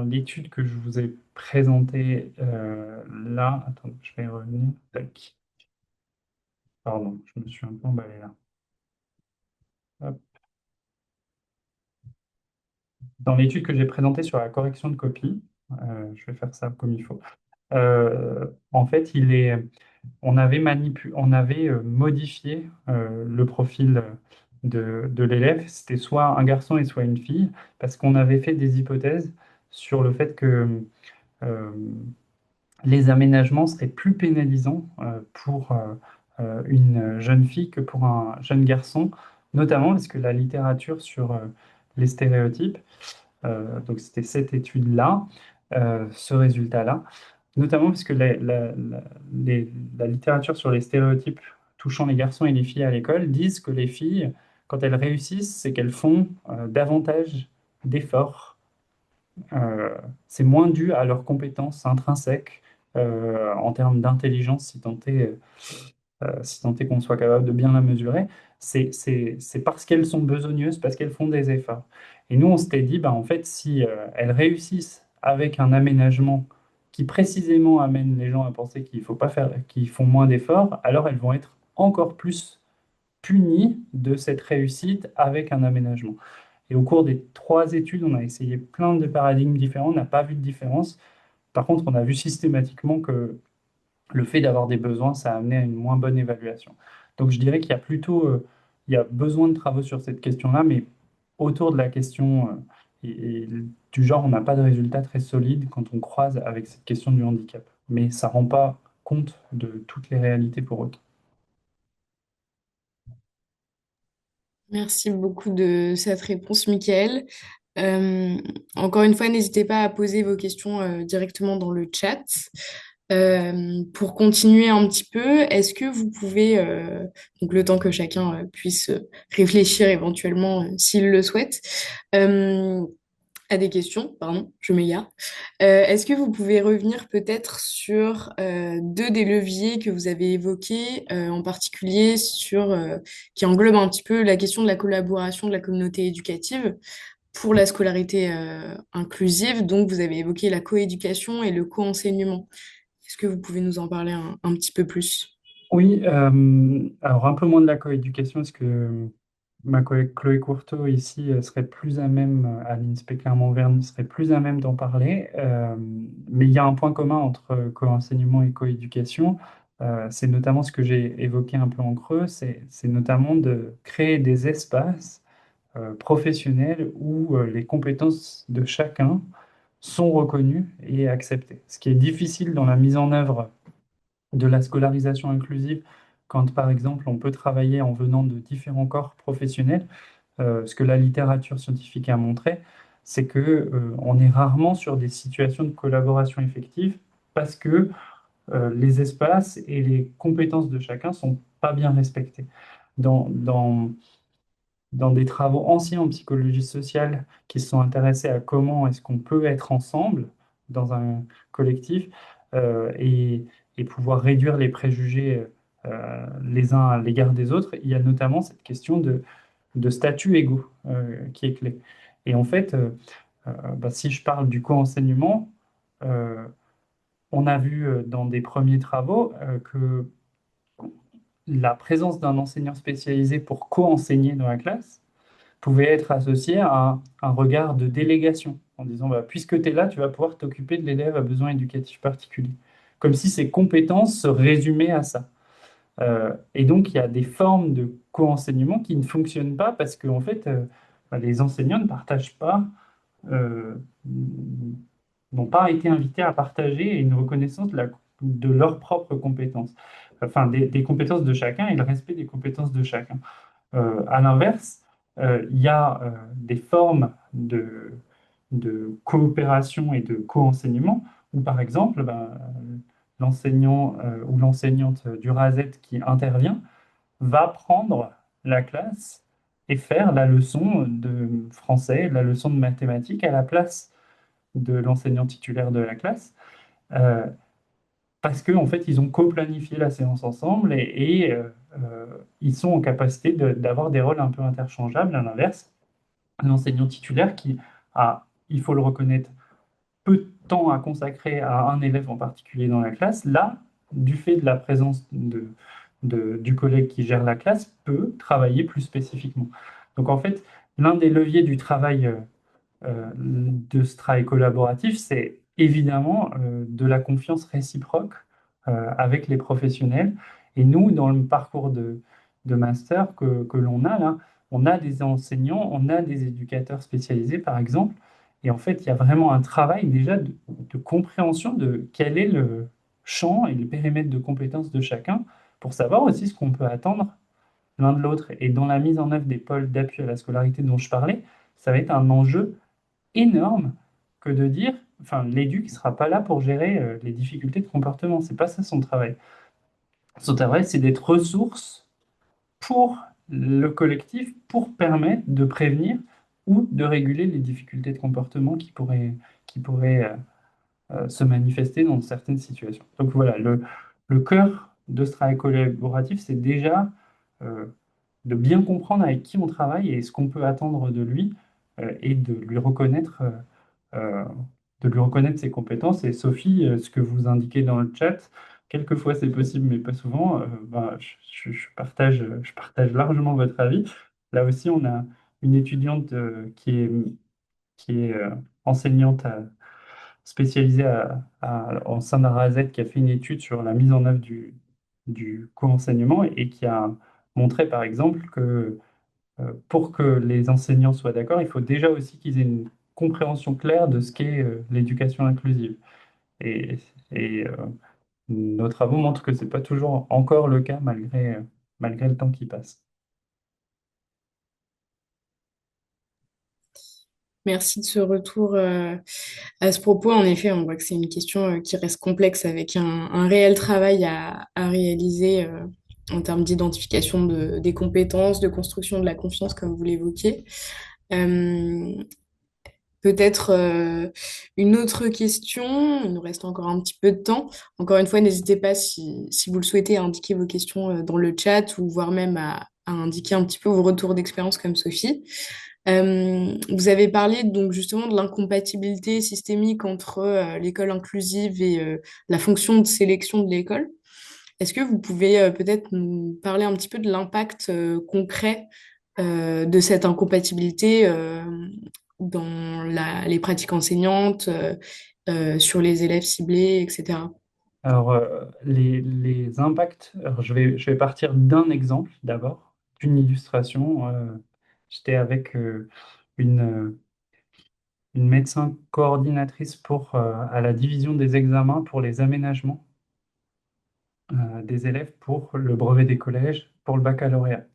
l'étude que je vous ai présentée là, attends, je vais y revenir. Tac. Pardon, je me suis un peu emballé là. Hop. Dans l'étude que j'ai présentée sur la correction de copie, je vais faire ça comme il faut. En fait, on avait modifié le profil de l'élève. C'était soit un garçon et soit une fille, parce qu'on avait fait des hypothèses sur le fait que euh, les aménagements seraient plus pénalisants pour une jeune fille que pour un jeune garçon, notamment parce que la littérature sur les stéréotypes, donc c'était cette étude-là, ce résultat-là, notamment parce que la littérature sur les stéréotypes touchant les garçons et les filles à l'école disent que les filles, quand elles réussissent, c'est qu'elles font davantage d'efforts. Euh, c'est moins dû à leurs compétences intrinsèques en termes d'intelligence, si tant est qu'on soit capable de bien la mesurer. C'est parce qu'elles sont besogneuses, parce qu'elles font des efforts. Et nous, on s'était dit, bah, en fait, si elles réussissent avec un aménagement qui précisément amène les gens à penser qu'il faut pas faire, qu'ils font moins d'efforts, alors elles vont être encore plus punies de cette réussite avec un aménagement. Et au cours des 3 études, on a essayé plein de paradigmes différents, on n'a pas vu de différence. Par contre, on a vu systématiquement que le fait d'avoir des besoins, ça a amené à une moins bonne évaluation. Donc je dirais qu'il y a plutôt il y a besoin de travaux sur cette question-là, mais autour de la question du genre, on n'a pas de résultats très solides quand on croise avec cette question du handicap. Mais ça ne rend pas compte de toutes les réalités pour autant. Merci beaucoup de cette réponse, Michael. Euh, Encore une fois, n'hésitez pas à poser vos questions directement dans le chat. Pour continuer un petit peu, est-ce que vous pouvez, donc le temps que chacun puisse réfléchir éventuellement s'il le souhaite, euh, à des questions, pardon, je m'égare. Est-ce que vous pouvez revenir peut-être sur deux des leviers que vous avez évoqués, en particulier qui englobent un petit peu la question de la collaboration de la communauté éducative pour la scolarité inclusive. Donc, vous avez évoqué la coéducation et le co-enseignement. Est-ce que vous pouvez nous en parler un petit peu plus? Oui, alors un peu moins de la coéducation, parce que ma collègue Chloé Courteau ici serait plus à même, à l'INSPE Clermont-Auvergne, serait plus à même d'en parler. Mais il y a un point commun entre co-enseignement et coéducation. C'est notamment ce que j'ai évoqué un peu en creux, c'est notamment de créer des espaces professionnels où les compétences de chacun sont reconnues et acceptées. Ce qui est difficile dans la mise en œuvre de la scolarisation inclusive, quand par exemple on peut travailler en venant de différents corps professionnels, ce que la littérature scientifique a montré, c'est que on est rarement sur des situations de collaboration effective parce que les espaces et les compétences de chacun sont pas bien respectés. Dans des travaux anciens en psychologie sociale qui se sont intéressés à comment est-ce qu'on peut être ensemble dans un collectif et pouvoir réduire les préjugés les uns à l'égard des autres, il y a notamment cette question de statut égaux qui est clé. Et en fait, si je parle du co-enseignement, euh, on a vu dans des premiers travaux que la présence d'un enseignant spécialisé pour co-enseigner dans la classe pouvait être associé à un regard de délégation, en disant, bah, puisque tu es là, tu vas pouvoir t'occuper de l'élève à besoin éducatif particulier. Comme si ses compétences se résumaient à ça. Et donc, il y a des formes de co-enseignement qui ne fonctionnent pas parce que, en fait, les enseignants ne partagent pas, euh, n'ont pas été invités à partager une reconnaissance de leurs propres compétences, enfin, des compétences de chacun et le respect des compétences de chacun. À l'inverse, il y a des formes de coopération et de co-enseignement où, par exemple, l'enseignant ou l'enseignante du RASET qui intervient va prendre la classe et faire la leçon de français, la leçon de mathématiques à la place de l'enseignant titulaire de la classe. Euh, Parce qu'en fait, ils ont co-planifié la séance ensemble et ils sont en capacité d'avoir des rôles un peu interchangeables. À l'inverse, l'enseignant titulaire qui a, il faut le reconnaître, peu de temps à consacrer à un élève en particulier dans la classe, là, du fait de la présence du collègue qui gère la classe, peut travailler plus spécifiquement. Donc en fait, l'un des leviers du travail de ce travail collaboratif, c'est évidemment de la confiance réciproque avec les professionnels. Et nous, dans le parcours de master que l'on a là, on a des enseignants, on a des éducateurs spécialisés, par exemple. Et en fait, il y a vraiment un travail déjà de compréhension de quel est le champ et le périmètre de compétences de chacun pour savoir aussi ce qu'on peut attendre l'un de l'autre. Et dans la mise en œuvre des pôles d'appui à la scolarité dont je parlais, ça va être un enjeu énorme que de dire, enfin, l'éduc ne sera pas là pour gérer les difficultés de comportement. C'est pas ça son travail. Son travail, c'est d'être ressource pour le collectif, pour permettre de prévenir ou de réguler les difficultés de comportement qui pourraient se manifester dans certaines situations. Donc voilà, le cœur de ce travail collaboratif, c'est déjà euh, de bien comprendre avec qui on travaille et ce qu'on peut attendre de lui et euh, de lui reconnaître ses compétences. Et Sophie, ce que vous indiquez dans le chat, quelquefois c'est possible, mais pas souvent, je partage largement votre avis. Là aussi, on a une étudiante qui est enseignante spécialisée en sein d'Arased qui a fait une étude sur la mise en œuvre du co-enseignement et qui a montré par exemple que pour que les enseignants soient d'accord, il faut déjà aussi qu'ils aient une compréhension claire de ce qu'est l'éducation inclusive. Et, et nos travaux montrent que ce n'est pas toujours encore le cas malgré le temps qui passe. Merci de ce retour à ce propos. En effet, on voit que c'est une question qui reste complexe avec un réel travail à réaliser en termes d'identification des compétences, de construction de la confiance, comme vous l'évoquiez. Euh, Peut-être une autre question, il nous reste encore un petit peu de temps. Encore une fois, n'hésitez pas si vous le souhaitez à indiquer vos questions dans le chat ou voire même à indiquer un petit peu vos retours d'expérience comme Sophie. Vous avez parlé donc justement de l'incompatibilité systémique entre l'école inclusive et la fonction de sélection de l'école. Est-ce que vous pouvez peut-être nous parler un petit peu de l'impact concret de cette incompatibilité dans les pratiques enseignantes, sur les élèves ciblés, etc. Alors, les impacts, alors je vais partir d'un exemple d'abord, d'une illustration. J'étais avec une médecin coordinatrice à la division des examens pour les aménagements des élèves pour le brevet des collèges, pour le baccalauréat.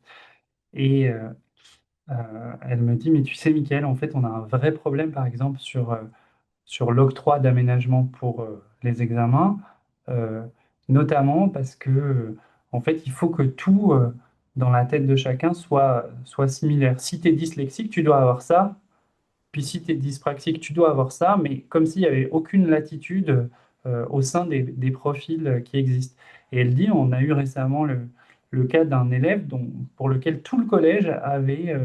Et elle me dit, mais tu sais, Mickaël, en fait, on a un vrai problème, par exemple, sur l'octroi d'aménagement pour les examens, euh, notamment parce que, en fait, il faut que tout dans la tête de chacun soit similaire. Si tu es dyslexique, tu dois avoir ça, puis si tu es dyspraxique, tu dois avoir ça, mais comme s'il n'y avait aucune latitude au sein des profils qui existent. Et elle dit, on a eu récemment le cas d'un élève pour lequel tout le collège avait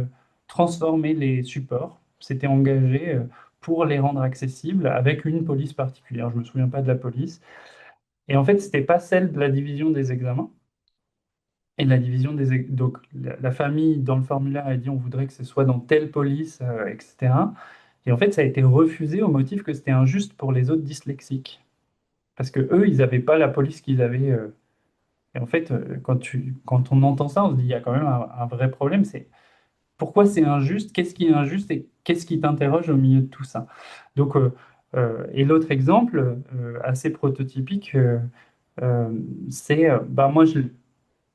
transformé les supports, s'était engagé pour les rendre accessibles avec une police particulière. Je ne me souviens pas de la police. Et en fait, ce n'était pas celle de la division des examens. Et la division donc la famille dans le formulaire a dit on voudrait que ce soit dans telle police, etc. Et en fait, ça a été refusé au motif que c'était injuste pour les autres dyslexiques. Parce que eux, ils n'avaient pas la police qu'ils avaient. Et en fait, quand on entend ça, on se dit il y a quand même un vrai problème. C'est pourquoi c'est injuste, qu'est-ce qui est injuste et qu'est-ce qui t'interroge au milieu de tout ça. Donc, et l'autre exemple, assez prototypique, euh, c'est bah, moi,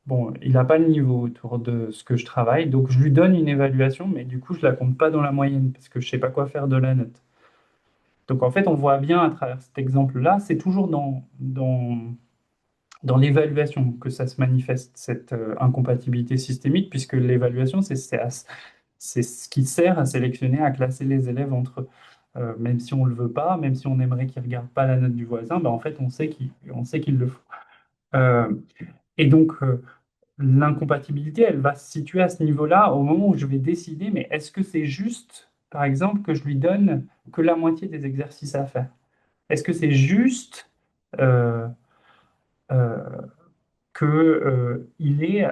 bon, il n'a pas le niveau autour de ce que je travaille, donc je lui donne une évaluation, mais du coup, je ne la compte pas dans la moyenne parce que je ne sais pas quoi faire de la note. Donc en fait, on voit bien à travers cet exemple-là, c'est toujours dans l'évaluation que ça se manifeste, cette incompatibilité systémique, puisque l'évaluation, c'est ce qui sert à sélectionner, à classer les élèves entre eux. Même si on ne le veut pas, même si on aimerait qu'ils ne regardent pas la note du voisin, ben en fait, on sait qu'ils le font. Euh, et donc, l'incompatibilité, elle va se situer à ce niveau-là au moment où je vais décider, mais est-ce que c'est juste, par exemple, que je lui donne que la moitié des exercices à faire? Est-ce que c'est juste euh, euh, que, il ait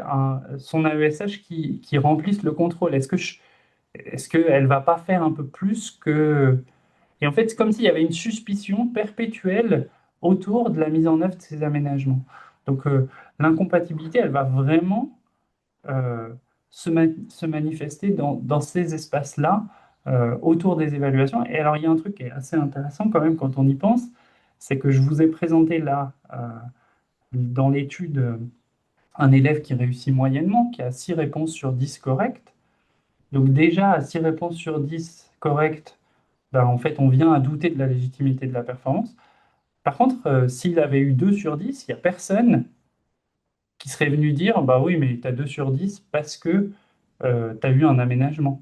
son AESH qui remplisse le contrôle? Est-ce qu'elle va pas faire un peu plus que... Et en fait, c'est comme s'il y avait une suspicion perpétuelle autour de la mise en œuvre de ces aménagements. Donc, l'incompatibilité, elle va vraiment euh, se manifester dans ces espaces-là, autour des évaluations. Et alors, il y a un truc qui est assez intéressant quand même quand on y pense, c'est que je vous ai présenté là, dans l'étude, un élève qui réussit moyennement, qui a 6 réponses sur 10 correctes. Donc déjà, à 6 réponses sur 10 correctes, ben, en fait, on vient à douter de la légitimité de la performance. Par contre, s'il avait eu 2 sur 10, il n'y a personne qui serait venu dire, bah oui, mais tu as 2 sur 10 parce que tu as eu un aménagement.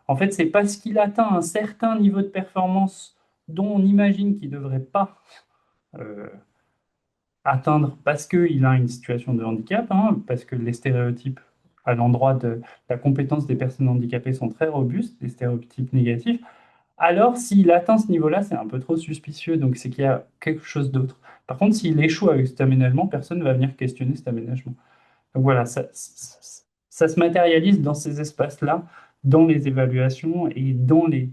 En fait, c'est parce qu'il atteint un certain niveau de performance dont on imagine qu'il ne devrait pas euh, atteindre parce qu'il a une situation de handicap, hein, parce que les stéréotypes à l'endroit de la compétence des personnes handicapées sont très robustes, les stéréotypes négatifs. Alors, s'il atteint ce niveau-là, c'est un peu trop suspicieux, donc c'est qu'il y a quelque chose d'autre. Par contre, s'il échoue avec cet aménagement, personne ne va venir questionner cet aménagement. Donc voilà, ça se matérialise dans ces espaces-là, dans les évaluations et dans les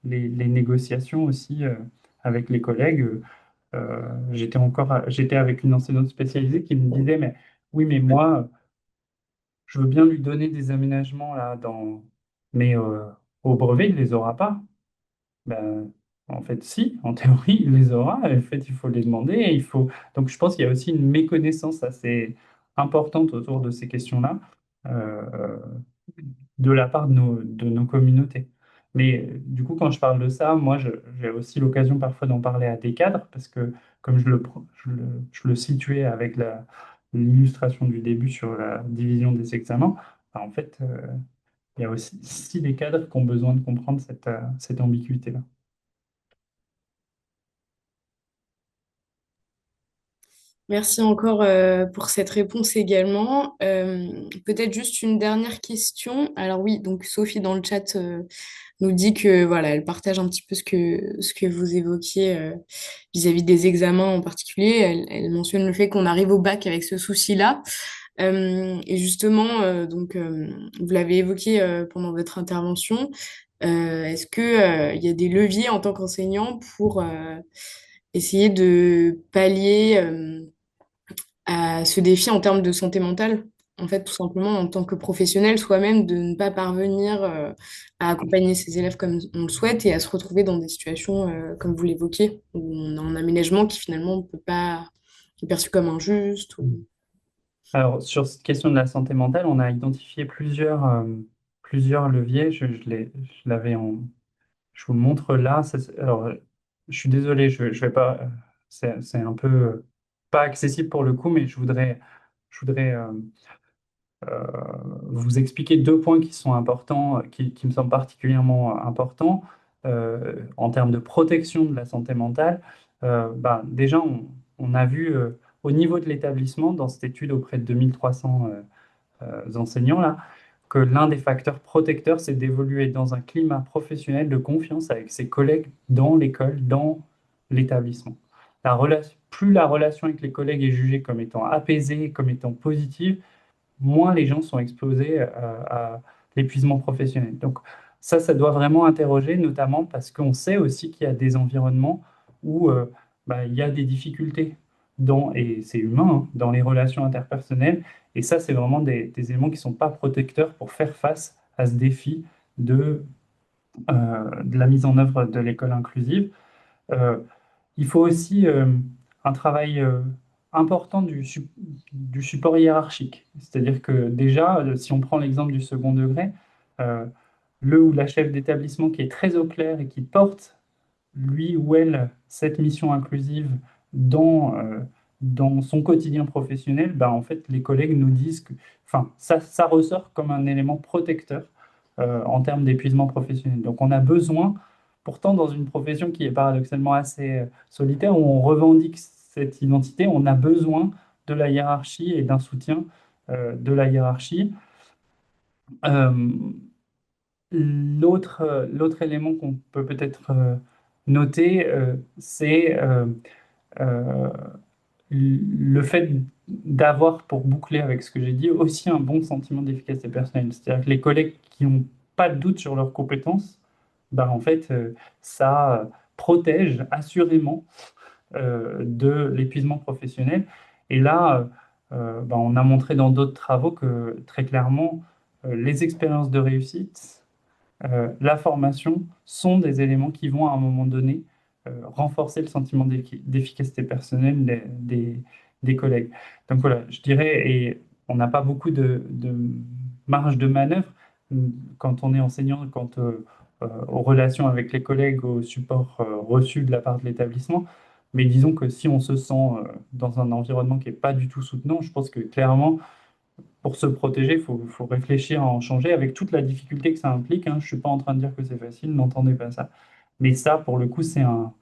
négociations aussi avec les collègues. J'étais avec une enseignante spécialisée qui me disait, mais oui, mais moi, je veux bien lui donner des aménagements là, mais au brevet, il les aura pas. Ben, en fait, si, en théorie, il les aura. En fait, il faut les demander. Et Donc, je pense qu'il y a aussi une méconnaissance assez importante autour de ces questions-là, euh, de la part de nos communautés. Mais du coup, quand je parle de ça, moi, j'ai aussi l'occasion parfois d'en parler à des cadres, parce que comme je le situais avec l'illustration du début sur la division des examens, bah, en fait, il y a aussi des cadres qui ont besoin de comprendre cette ambiguïté-là. Merci encore pour cette réponse également. Peut-être juste une dernière question. Alors oui, donc Sophie dans le chat nous dit que voilà, elle partage un petit peu ce que vous évoquiez vis-à-vis des examens en particulier. Elle mentionne le fait qu'on arrive au bac avec ce souci-là. Et justement, vous l'avez évoqué pendant votre intervention. Est-ce que il y a des leviers en tant qu'enseignant pour essayer de pallier à ce défi en termes de santé mentale? En fait, tout simplement, en tant que professionnel, soi-même, de ne pas parvenir à accompagner ses élèves comme on le souhaite et à se retrouver dans des situations, comme vous l'évoquiez, où on a un aménagement qui finalement ne peut pas, qui est perçu comme injuste. Alors, sur cette question de la santé mentale, on a identifié plusieurs leviers. Je l'avais je vous le montre là. Alors, je suis désolé, je vais pas. C'est un peu pas accessible pour le coup, mais je voudrais euh, vous expliquer deux points qui sont importants, qui me semblent particulièrement importants en termes de protection de la santé mentale. Déjà, on a vu au niveau de l'établissement, dans cette étude auprès de 2300 enseignants là, que l'un des facteurs protecteurs, c'est d'évoluer dans un climat professionnel de confiance avec ses collègues dans l'école, dans l'établissement. Plus la relation avec les collègues est jugée comme étant apaisée, comme étant positive, moins les gens sont exposés à l'épuisement professionnel. Donc ça doit vraiment interroger, notamment parce qu'on sait aussi qu'il y a des environnements où il y a des difficultés et c'est humain, hein, dans les relations interpersonnelles. Et ça, c'est vraiment des éléments qui ne sont pas protecteurs pour faire face à ce défi de la mise en œuvre de l'école inclusive. Euh, il faut aussi un travail important du support hiérarchique. C'est-à-dire que déjà, si on prend l'exemple du second degré, euh, le ou la chef d'établissement qui est très au clair et qui porte, lui ou elle, cette mission inclusive dans son quotidien professionnel, en fait, les collègues nous disent que enfin, ça ressort comme un élément protecteur en termes d'épuisement professionnel. Donc on a besoin, pourtant dans une profession qui est paradoxalement assez solitaire, où on revendique cette identité, on a besoin de la hiérarchie et d'un soutien de la hiérarchie. Euh, l'autre élément qu'on peut peut-être noter, c'est euh, le fait d'avoir, pour boucler avec ce que j'ai dit, aussi un bon sentiment d'efficacité personnelle. C'est-à-dire que les collègues qui n'ont pas de doute sur leurs compétences, en fait, ça protège assurément de l'épuisement professionnel. Et là, on a montré dans d'autres travaux que très clairement, les expériences de réussite, la formation sont des éléments qui vont à un moment donné renforcer le sentiment d'efficacité personnelle des collègues. Donc voilà, je dirais, et on n'a pas beaucoup de marge de manœuvre quand on est enseignant, aux relations avec les collègues, au support reçu de la part de l'établissement. Mais disons que si on se sent dans un environnement qui n'est pas du tout soutenant, je pense que clairement, pour se protéger, faut réfléchir à en changer avec toute la difficulté que ça implique, hein. Je ne suis pas en train de dire que c'est facile, n'entendez pas ça. Mais ça, pour le coup, c'est un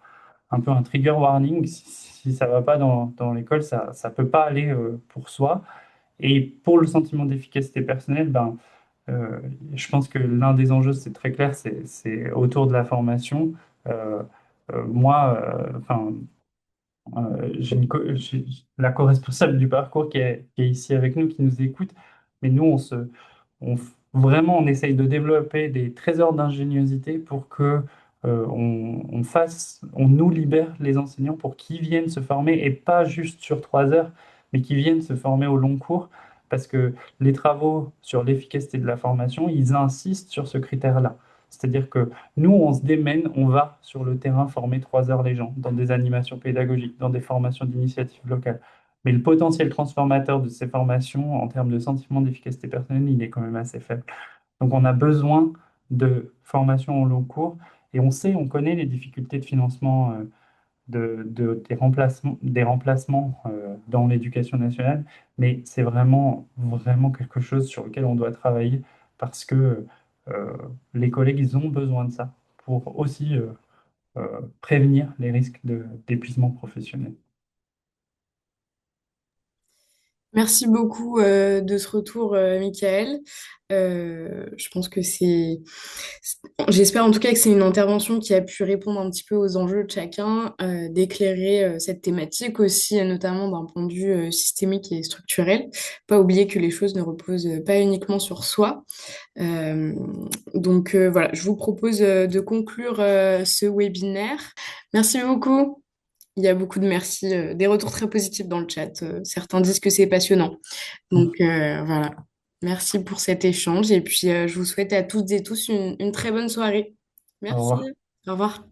peu un trigger warning. Si ça ne va pas dans l'école, ça ne peut pas aller pour soi. Et pour le sentiment d'efficacité personnelle, euh, je pense que l'un des enjeux, c'est très clair, c'est autour de la formation. Euh, moi, enfin, j'ai la co-responsable du parcours qui est ici avec nous, qui nous écoute. Mais nous, vraiment, on essaye de développer des trésors d'ingéniosité pour que on nous libère les enseignants pour qu'ils viennent se former et pas juste sur 3 heures, mais qu'ils viennent se former au long cours. Parce que les travaux sur l'efficacité de la formation, ils insistent sur ce critère-là. C'est-à-dire que nous, on se démène, on va sur le terrain former 3 heures les gens, dans des animations pédagogiques, dans des formations d'initiative locale. Mais le potentiel transformateur de ces formations, en termes de sentiment d'efficacité personnelle, il est quand même assez faible. Donc on a besoin de formation au long cours. Et on connaît les difficultés de financement des remplacements dans l'éducation nationale, mais c'est vraiment, vraiment quelque chose sur lequel on doit travailler parce que les collègues, ils ont besoin de ça pour aussi prévenir les risques d'épuisement professionnel. Merci beaucoup de ce retour, Michael. Je pense que j'espère en tout cas que c'est une intervention qui a pu répondre un petit peu aux enjeux de chacun, d'éclairer cette thématique aussi, notamment d'un point de vue systémique et structurel. Pas oublier que les choses ne reposent pas uniquement sur soi. Euh, voilà, je vous propose de conclure ce webinaire. Merci beaucoup. Il y a beaucoup de merci, des retours très positifs dans le chat. Certains disent que c'est passionnant. Voilà. Merci pour cet échange et puis je vous souhaite à toutes et tous une très bonne soirée. Au Merci. revoir. Au revoir.